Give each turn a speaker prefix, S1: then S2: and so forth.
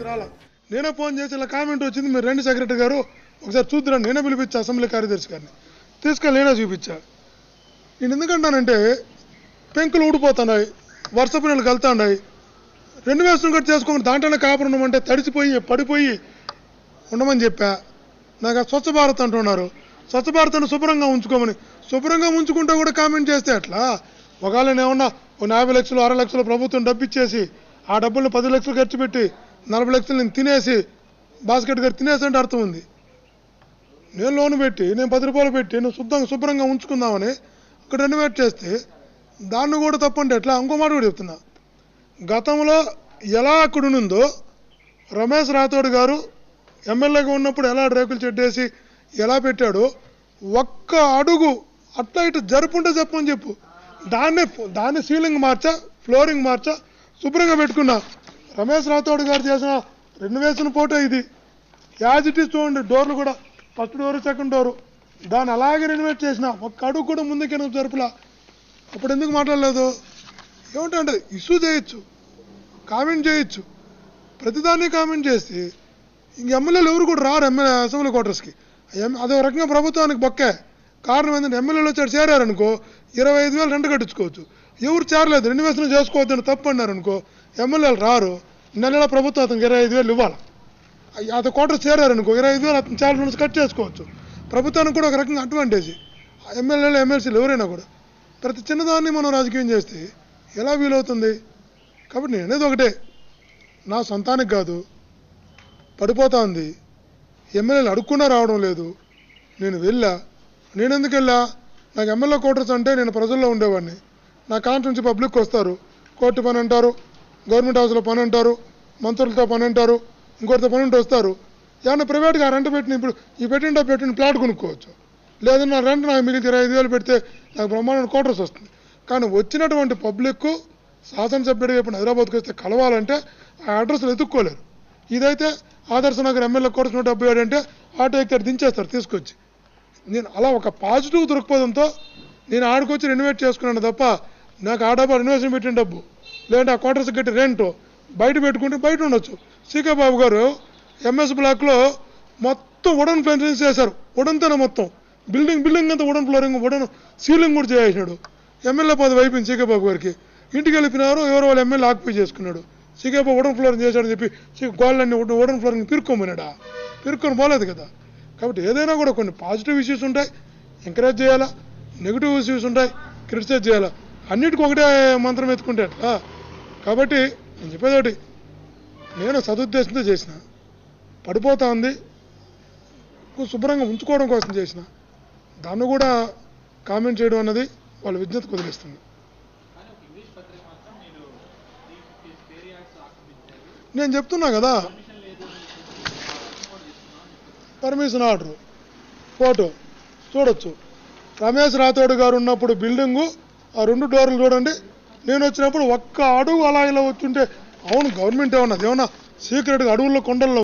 S1: రాలా. నేనే ఫోన్ చేసి ఇలా కామెంట్ వచ్చింది, మీరు రండి సెక్రటరీ గారు ఒకసారి చూద్దురా. నేనే పిలిపించా అసెంబ్లీ కార్యదర్శి గారిని, తీసుకెళ్ళి నేనే చూపించా. నేను ఎందుకంటానంటే పెంకులు ఊడిపోతున్నాయి, వర్షపు నీళ్ళు కలుతున్నాయి, రెన్యువేషన్ కూడా చేసుకోండి, దాంట్లోనే కాపురం ఉండమంటే తడిసిపోయి పడిపోయి ఉండమని చెప్పా. నాకు స్వచ్ఛ భారత్ అంటున్నారు. స్వచ్ఛ భారత్ అని శుభ్రంగా ఉంచుకోమని, శుభ్రంగా ఉంచుకుంటే కూడా కామెంట్ చేస్తే ఎట్లా? ఒకవేళ నేమన్నా 50 లక్షలు 60 లక్షలు ప్రభుత్వం డబ్బు ఇచ్చేసి ఆ డబ్బుల్ని 10 లక్షలు ఖర్చు పెట్టి 40 లక్షలు నేను తినేసి బాస్కెట్ గారు తినేసి అంటే అర్థం ఉంది. నేను లోన్ పెట్టి నేను 10 రూపాయలు పెట్టి నువ్వు శుభ్రంగా ఉంచుకుందామని అక్కడ రెన్యువేట్ చేస్తే దాన్ని కూడా తప్పంటే ఎట్లా? ఇంకో మాట కూడా చెప్తున్నా, గతంలో ఎలా అక్కడ ఉందో రమేష్ రాథోడ్ గారు ఎమ్మెల్యేగా ఉన్నప్పుడు ఎలా రేకులు చెట్టేసి ఎలా పెట్టాడో ఒక్క అడుగు అట్లా ఇటు జరుపుంటే చెప్పని చెప్పు. దాన్ని సీలింగ్ మార్చా, ఫ్లోరింగ్ మార్చా, శుభ్రంగా పెట్టుకున్నా. రమేష్ రాథోడ్ గారు చేసిన రెన్యువేషన్ ఫోటో ఇది. యాజ్ ఇట్ ఈస్ చూడండి, డోర్లు కూడా ఫస్ట్ డోరు సెకండ్ డోరు దాన్ని అలాగే రెన్యువేట్ చేసిన, ఒక్క అడుగు కూడా ముందుకే జరుపులా. అప్పుడు ఎందుకు మాట్లాడలేదు? ఏమిటంటే ఇష్యూ చేయొచ్చు, కామెంట్ చేయొచ్చు, ప్రతిదాన్ని కామెంట్ చేసి ఇంక ఎమ్మెల్యేలు ఎవరు కూడా రారు అసెంబ్లీ క్వార్టర్స్కి. అదే రకంగా ప్రభుత్వానికి బొక్కే. కారణం ఏంటంటే ఎమ్మెల్యేలు వచ్చాడు చేరారనుకో 25,000 రెంట్ కట్టించుకోవచ్చు. ఎవరు చేరలేదు, రెన్యువేషన్ చేసుకోవద్దని తప్పు అన్నారు అనుకో ఎమ్మెల్యేలు రారు. నెల ప్రభుత్వం అతనికి 25,000 ఇవ్వాలి. అతను క్వార్టర్స్ చేరారనుకో 25,000 అతను చాలా నుంచి కట్ చేసుకోవచ్చు. ప్రభుత్వానికి కూడా ఒక రకంగా అడ్వాంటేజ్. ఎమ్మెల్యేలు ఎమ్మెల్సీలు ఎవరైనా కూడా ప్రతి చిన్నదాన్ని మనం రాజకీయం చేస్తే ఎలా వీలవుతుంది? కాబట్టి నేను అనేది ఒకటే, నా సొంతానికి కాదు, పడిపోతా ఉంది, ఎమ్మెల్యేలు అడుక్కున్నా రావడం లేదు. నేను వెళ్ళా. నేను ఎందుకు వెళ్ళా? నాకు ఎమ్మెల్యే క్వార్టర్స్ అంటే నేను ప్రజల్లో ఉండేవాడిని. నా కాన్స్టిట్యున్సీ పబ్లిక్ వస్తారు, కోర్టు పని అంటారు, గవర్నమెంట్ హౌస్లో పని అంటారు, మంత్రులతో పని అంటారు, ఇంకోటితో పని ఉంటే వస్తారు. ఏమన్నా ప్రైవేట్గా రెంట్ పెట్టిన ఇప్పుడు ఈ పెట్టిన ప్లాట్ కొనుక్కోవచ్చు. లేదన్నా నా రెంట్ నాకు మిగిలిన 25,000 పెడితే నాకు బ్రహ్మాండ క్వార్టర్స్ వస్తుంది. కానీ వచ్చినటువంటి పబ్లిక్ శాసనసభ్యుడిగా ఇప్పుడు హైదరాబాద్కి వస్తే కలవాలంటే ఆ అడ్రస్లు ఎత్తుక్కోలేరు. ఇదైతే ఆదర్శ నగర్ ఎమ్మెల్యే క్వార్టర్స్ 177 అంటే ఆటో ఎక్కారు దించేస్తారు తీసుకొచ్చి. నేను అలా ఒక పాజిటివ్ దృక్పథంతో నేను ఆడికొచ్చి రెన్యువేట్ చేసుకున్నాను తప్ప నాకు ఆ డబ్బు రెన్యువేషన్ పెట్టిన డబ్బు లేదంటే ఆ క్వార్టర్స్ కట్టి రెంట్ బయట పెట్టుకుంటే బయట ఉండొచ్చు. సీకే బాబు గారు ఎంఎస్ బ్లాక్లో మొత్తం వుడన్ ఫెన్సింగ్ చేశారు. వుడన్తోనే మొత్తం బిల్డింగ్ అంతా వుడన్ ఫ్లోరింగ్, వుడన్ సీలింగ్ కూడా చేసేసాడు. ఎమ్మెల్యే పదవి అయిపోయింది సీకే బాబు గారికి. ఇంటికి వెళ్ళిపోయినారు, ఎవరో వాళ్ళ ఎమ్మెల్యే ఆక్యుపై చేసుకున్నాడు. సీకే బాబు వుడన్ ఫ్లోరింగ్ చేశాడని చెప్పి గోళ్ళన్నీ వుడన్ ఫ్లోరింగ్ పిరుక్కోమన్నాడా? పిరుక్కొని పోలేదు కదా. కాబట్టి ఏదైనా కూడా కొన్ని పాజిటివ్ ఇష్యూస్ ఉంటాయి, ఎంకరేజ్ చేయాలా, నెగిటివ్ ఇష్యూస్ ఉంటాయి, క్రిటిసైజ్ చేయాలా. అన్నిటికీ ఒకటే మంత్రం ఎత్తుకుంటే అట్లా. కాబట్టి నేను చెప్పేది ఒకటి, నేను సదుద్దేశంతో చేసిన, పడిపోతా ఉంది శుభ్రంగా ఉంచుకోవడం కోసం చేసిన, దాన్ని కూడా కామెంట్ చేయడం అన్నది వాళ్ళ విజ్ఞతకు వదిలేస్తుంది. నేను చెప్తున్నా కదా, పర్మిషన్ ఆర్డర్ ఫోటో చూడొచ్చు. రమేష్ రాథోడ్ గారు ఉన్నప్పుడు బిల్డింగు ఆ 2 డోర్లు చూడండి. నేను వచ్చినప్పుడు ఒక్క అడుగు అలా ఇలా వచ్చుంటే అవును గవర్నమెంట్ ఏమన్నా సీక్రెట్గా అడవుల్లో కొండల్లో